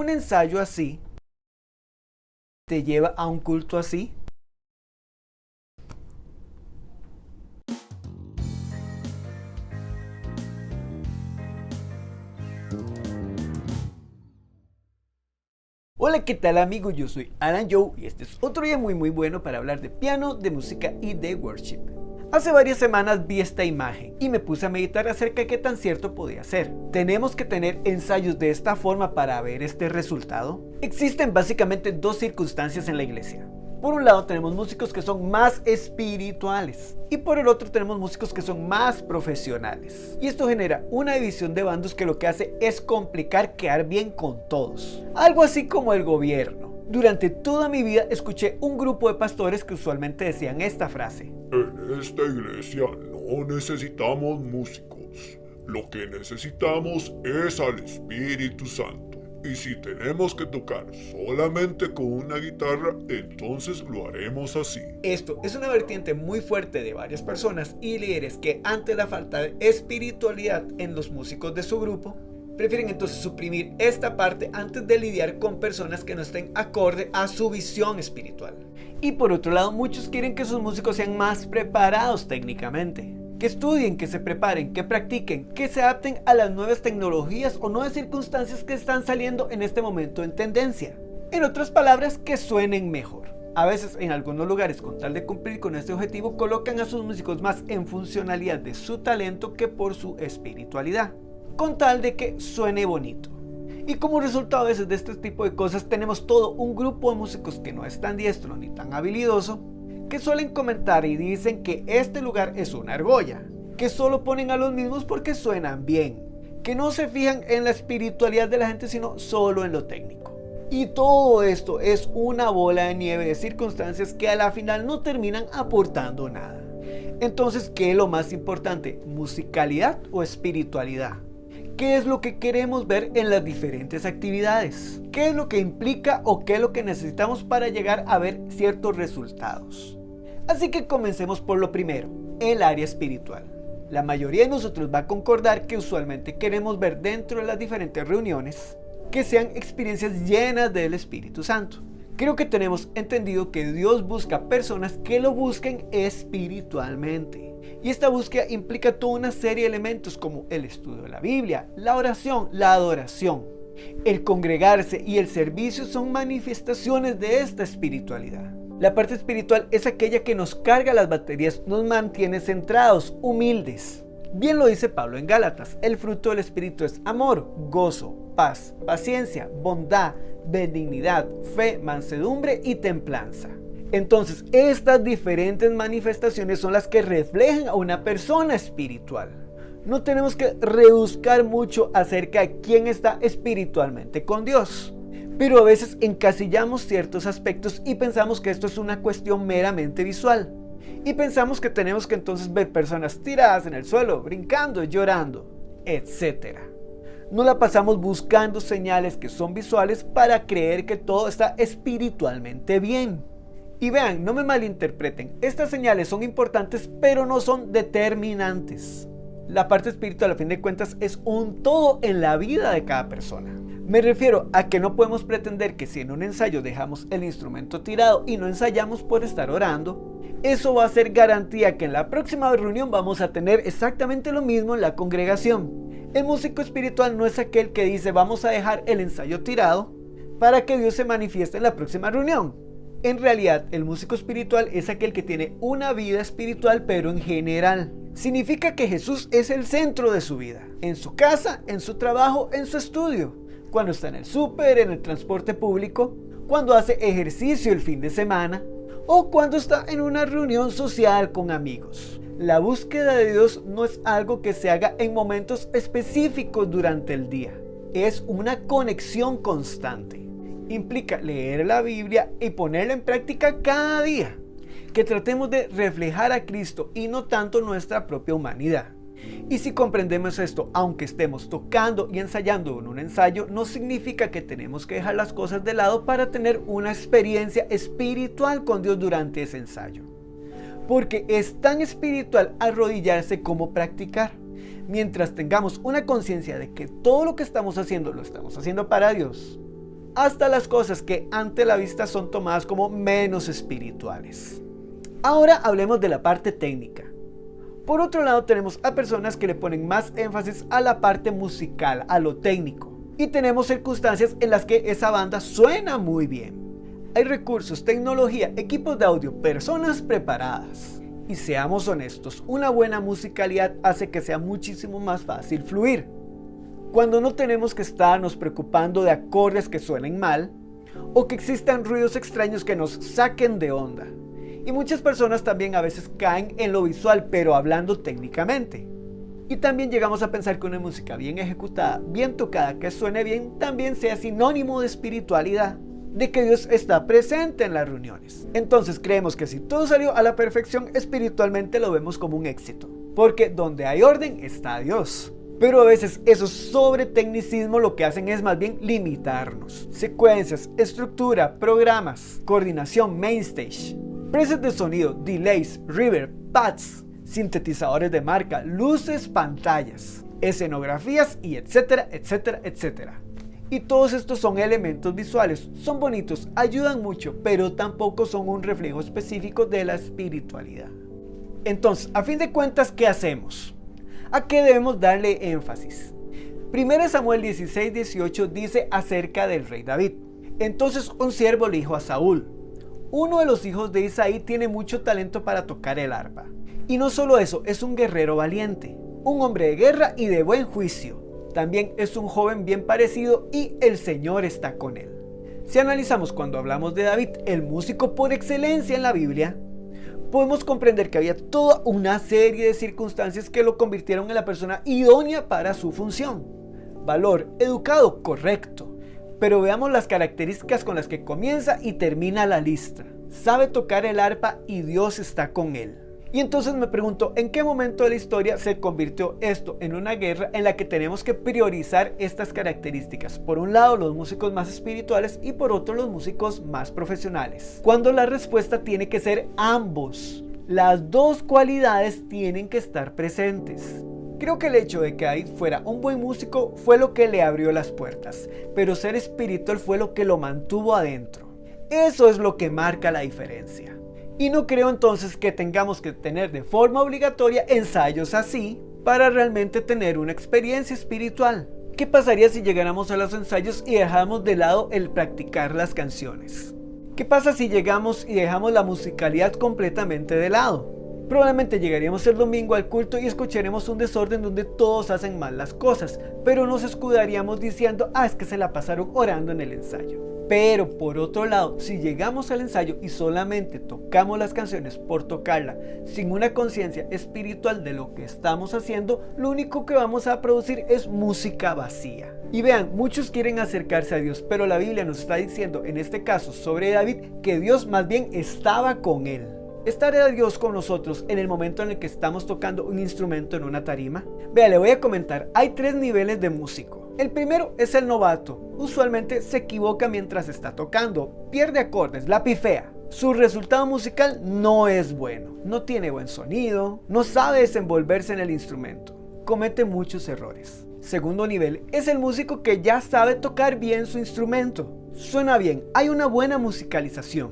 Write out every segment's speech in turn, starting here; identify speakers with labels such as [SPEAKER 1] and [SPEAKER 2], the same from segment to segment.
[SPEAKER 1] un ensayo así te lleva a un culto así. Hola, ¿qué tal amigos? Yo soy Alan Joe y este es otro día muy bueno para hablar de piano, de música y de worship. Hace varias semanas vi esta imagen y me puse a meditar acerca de qué tan cierto podía ser. ¿Tenemos que tener ensayos de esta forma para ver este resultado? Existen básicamente dos circunstancias en la iglesia. Por un lado tenemos músicos que son más espirituales y por el otro tenemos músicos que son más profesionales. Y esto genera una división de bandos que lo que hace es complicar quedar bien con todos. Algo así como el gobierno. Durante toda mi vida escuché un grupo de pastores que usualmente decían esta frase:
[SPEAKER 2] en esta iglesia no necesitamos músicos. Lo que necesitamos es al Espíritu Santo. Y si tenemos que tocar solamente con una guitarra, entonces lo haremos así.
[SPEAKER 1] Esto es una vertiente muy fuerte de varias personas y líderes que ante la falta de espiritualidad en los músicos de su grupo, prefieren entonces suprimir esta parte antes de lidiar con personas que no estén acorde a su visión espiritual. Y por otro lado, muchos quieren que sus músicos sean más preparados técnicamente. Que estudien, que se preparen, que practiquen, que se adapten a las nuevas tecnologías o nuevas circunstancias que están saliendo en este momento en tendencia. En otras palabras, que suenen mejor. A veces en algunos lugares, con tal de cumplir con este objetivo, colocan a sus músicos más en funcionalidad de su talento que por su espiritualidad, con tal de que suene bonito. Y como resultado a veces de este tipo de cosas, tenemos todo un grupo de músicos que no es tan diestro ni tan habilidoso, que suelen comentar y dicen que este lugar es una argolla, que solo ponen a los mismos porque suenan bien, que no se fijan en la espiritualidad de la gente sino solo en lo técnico. Y todo esto es una bola de nieve de circunstancias que a la final no terminan aportando nada. Entonces, ¿qué es lo más importante? ¿Musicalidad o espiritualidad? ¿Qué es lo que queremos ver en las diferentes actividades? ¿Qué es lo que implica o qué es lo que necesitamos para llegar a ver ciertos resultados? Así que comencemos por lo primero, el área espiritual. La mayoría de nosotros va a concordar que usualmente queremos ver dentro de las diferentes reuniones que sean experiencias llenas del Espíritu Santo. Creo que tenemos entendido que Dios busca personas que lo busquen espiritualmente. Y esta búsqueda implica toda una serie de elementos como el estudio de la Biblia, la oración, la adoración. El congregarse y el servicio son manifestaciones de esta espiritualidad. La parte espiritual es aquella que nos carga las baterías, nos mantiene centrados, humildes. Bien lo dice Pablo en Gálatas, el fruto del Espíritu es amor, gozo, paz, paciencia, bondad, benignidad, fe, mansedumbre y templanza. Entonces, estas diferentes manifestaciones son las que reflejan a una persona espiritual. No tenemos que rebuscar mucho acerca de quién está espiritualmente con Dios. Pero a veces encasillamos ciertos aspectos y pensamos que esto es una cuestión meramente visual. Y pensamos que tenemos que entonces ver personas tiradas en el suelo, brincando, llorando, etc. No la pasamos buscando señales que son visuales para creer que todo está espiritualmente bien. Y vean, no me malinterpreten, estas señales son importantes pero no son determinantes. La parte espiritual a fin de cuentas es un todo en la vida de cada persona. Me refiero a que no podemos pretender que si en un ensayo dejamos el instrumento tirado y no ensayamos por estar orando, eso va a ser garantía que en la próxima reunión vamos a tener exactamente lo mismo en la congregación. El músico espiritual no es aquel que dice vamos a dejar el ensayo tirado para que Dios se manifieste en la próxima reunión. En realidad, el músico espiritual es aquel que tiene una vida espiritual pero en general. Significa que Jesús es el centro de su vida, en su casa, en su trabajo, en su estudio, cuando está en el súper, en el transporte público, cuando hace ejercicio el fin de semana o cuando está en una reunión social con amigos. La búsqueda de Dios no es algo que se haga en momentos específicos durante el día, es una conexión constante. Implica leer la Biblia y ponerla en práctica cada día. Que tratemos de reflejar a Cristo y no tanto nuestra propia humanidad. Y si comprendemos esto, aunque estemos tocando y ensayando en un ensayo, no significa que tenemos que dejar las cosas de lado para tener una experiencia espiritual con Dios durante ese ensayo. Porque es tan espiritual arrodillarse como practicar. Mientras tengamos una conciencia de que todo lo que estamos haciendo lo estamos haciendo para Dios, hasta las cosas que ante la vista son tomadas como menos espirituales. Ahora hablemos de la parte técnica. Por otro lado, tenemos a personas que le ponen más énfasis a la parte musical, a lo técnico. Y tenemos circunstancias en las que esa banda suena muy bien. Hay recursos, tecnología, equipos de audio, personas preparadas. Y seamos honestos, una buena musicalidad hace que sea muchísimo más fácil fluir. Cuando no tenemos que estarnos preocupando de acordes que suenen mal, o que existan ruidos extraños que nos saquen de onda. Y muchas personas también a veces caen en lo visual, pero hablando técnicamente. Y también llegamos a pensar que una música bien ejecutada, bien tocada, que suene bien, también sea sinónimo de espiritualidad, de que Dios está presente en las reuniones. Entonces creemos que si todo salió a la perfección, espiritualmente lo vemos como un éxito, porque donde hay orden está Dios. Pero a veces esos sobretecnicismos lo que hacen es más bien limitarnos. Secuencias, estructura, programas, coordinación, main stage, presets de sonido, delays, reverb, pads, sintetizadores de marca, luces, pantallas, escenografías y etcétera, etcétera, etcétera. Y todos estos son elementos visuales, son bonitos, ayudan mucho, pero tampoco son un reflejo específico de la espiritualidad. Entonces, a fin de cuentas, ¿qué hacemos? ¿A qué debemos darle énfasis? 1 Samuel 16:18 dice acerca del rey David. Entonces un siervo le dijo a Saúl: uno de los hijos de Isaí tiene mucho talento para tocar el arpa. Y no solo eso, es un guerrero valiente, un hombre de guerra y de buen juicio. También es un joven bien parecido y el Señor está con él. Si analizamos cuando hablamos de David, el músico por excelencia en la Biblia, podemos comprender que había toda una serie de circunstancias que lo convirtieron en la persona idónea para su función. Valor, educado, correcto. Pero veamos las características con las que comienza y termina la lista. Sabe tocar el arpa y Dios está con él. Y entonces me pregunto, ¿en qué momento de la historia se convirtió esto en una guerra en la que tenemos que priorizar estas características? Por un lado, los músicos más espirituales y por otro, los músicos más profesionales. Cuando la respuesta tiene que ser ambos. Las dos cualidades tienen que estar presentes. Creo que el hecho de que David fuera un buen músico fue lo que le abrió las puertas, pero ser espiritual fue lo que lo mantuvo adentro. Eso es lo que marca la diferencia. Y no creo entonces que tengamos que tener de forma obligatoria ensayos así para realmente tener una experiencia espiritual. ¿Qué pasaría si llegáramos a los ensayos y dejamos de lado el practicar las canciones? ¿Qué pasa si llegamos y dejamos la musicalidad completamente de lado? Probablemente llegaríamos el domingo al culto y escucharemos un desorden donde todos hacen mal las cosas, pero nos escudaríamos diciendo, es que se la pasaron orando en el ensayo. Pero por otro lado, si llegamos al ensayo y solamente tocamos las canciones por tocarla, sin una conciencia espiritual de lo que estamos haciendo, lo único que vamos a producir es música vacía. Y vean, muchos quieren acercarse a Dios, pero la Biblia nos está diciendo, en este caso sobre David, que Dios más bien estaba con él. ¿Estará Dios con nosotros en el momento en el que estamos tocando un instrumento en una tarima? Vea, le voy a comentar, hay 3 niveles de músico. El primero es el novato. Usualmente se equivoca mientras está tocando, pierde acordes, la pifea. Su resultado musical no es bueno, no tiene buen sonido, no sabe desenvolverse en el instrumento, comete muchos errores. Segundo nivel es el músico que ya sabe tocar bien su instrumento. Suena bien, hay una buena musicalización,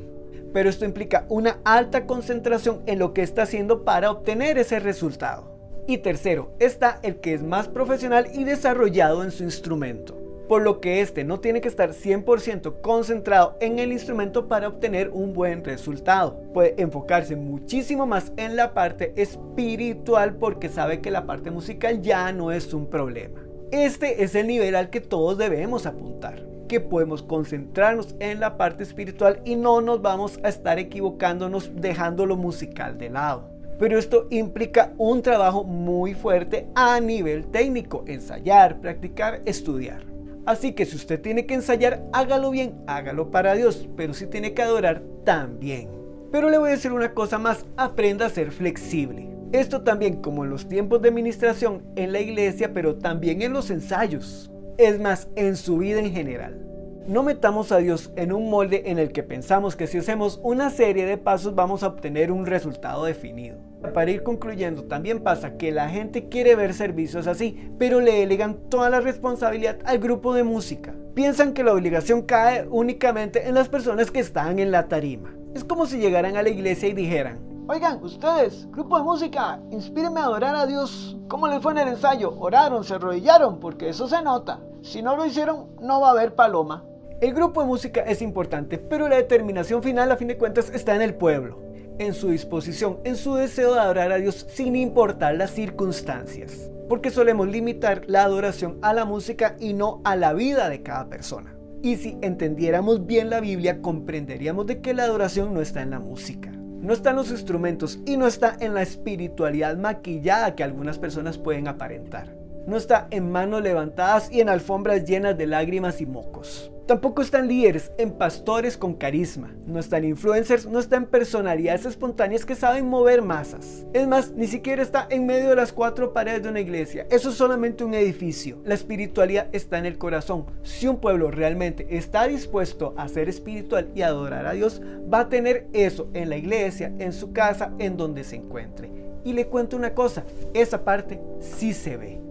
[SPEAKER 1] pero esto implica una alta concentración en lo que está haciendo para obtener ese resultado. Y tercero, está el que es más profesional y desarrollado en su instrumento, por lo que este no tiene que estar 100% concentrado en el instrumento para obtener un buen resultado. Puede enfocarse muchísimo más en la parte espiritual porque sabe que la parte musical ya no es un problema. Este es el nivel al que todos debemos apuntar, que podemos concentrarnos en la parte espiritual y no nos vamos a estar equivocándonos dejando lo musical de lado. Pero esto implica un trabajo muy fuerte a nivel técnico, ensayar, practicar, estudiar. Así que si usted tiene que ensayar, hágalo bien, hágalo para Dios, pero si tiene que adorar, también. Pero le voy a decir una cosa más, aprenda a ser flexible. Esto también como en los tiempos de ministración en la iglesia, pero también en los ensayos. Es más, en su vida en general. No metamos a Dios en un molde en el que pensamos que si hacemos una serie de pasos vamos a obtener un resultado definido. Para ir concluyendo, también pasa que la gente quiere ver servicios así, pero le delegan toda la responsabilidad al grupo de música. piensan que la obligación cae únicamente en las personas que están en la tarima. Es como si llegaran a la iglesia y dijeran: oigan, ustedes, grupo de música, inspírenme a adorar a Dios. ¿Cómo les fue en el ensayo? ¿Oraron? ¿Se arrodillaron? Porque eso se nota. Si no lo hicieron, no va a haber paloma. El grupo de música es importante, pero la determinación final, a fin de cuentas, está en el pueblo, en su disposición, en su deseo de adorar a Dios sin importar las circunstancias. Porque solemos limitar la adoración a la música y no a la vida de cada persona. Y si entendiéramos bien la Biblia, comprenderíamos de que la adoración no está en la música, no está en los instrumentos y no está en la espiritualidad maquillada que algunas personas pueden aparentar. No está en manos levantadas y en alfombras llenas de lágrimas y mocos. Tampoco están líderes, en pastores con carisma. No están influencers, no están personalidades espontáneas que saben mover masas. Es más, ni siquiera está en medio de las cuatro paredes de una iglesia. Eso es solamente un edificio. La espiritualidad está en el corazón. Si un pueblo realmente está dispuesto a ser espiritual y adorar a Dios, va a tener eso en la iglesia, en su casa, en donde se encuentre. Y le cuento una cosa, esa parte sí se ve.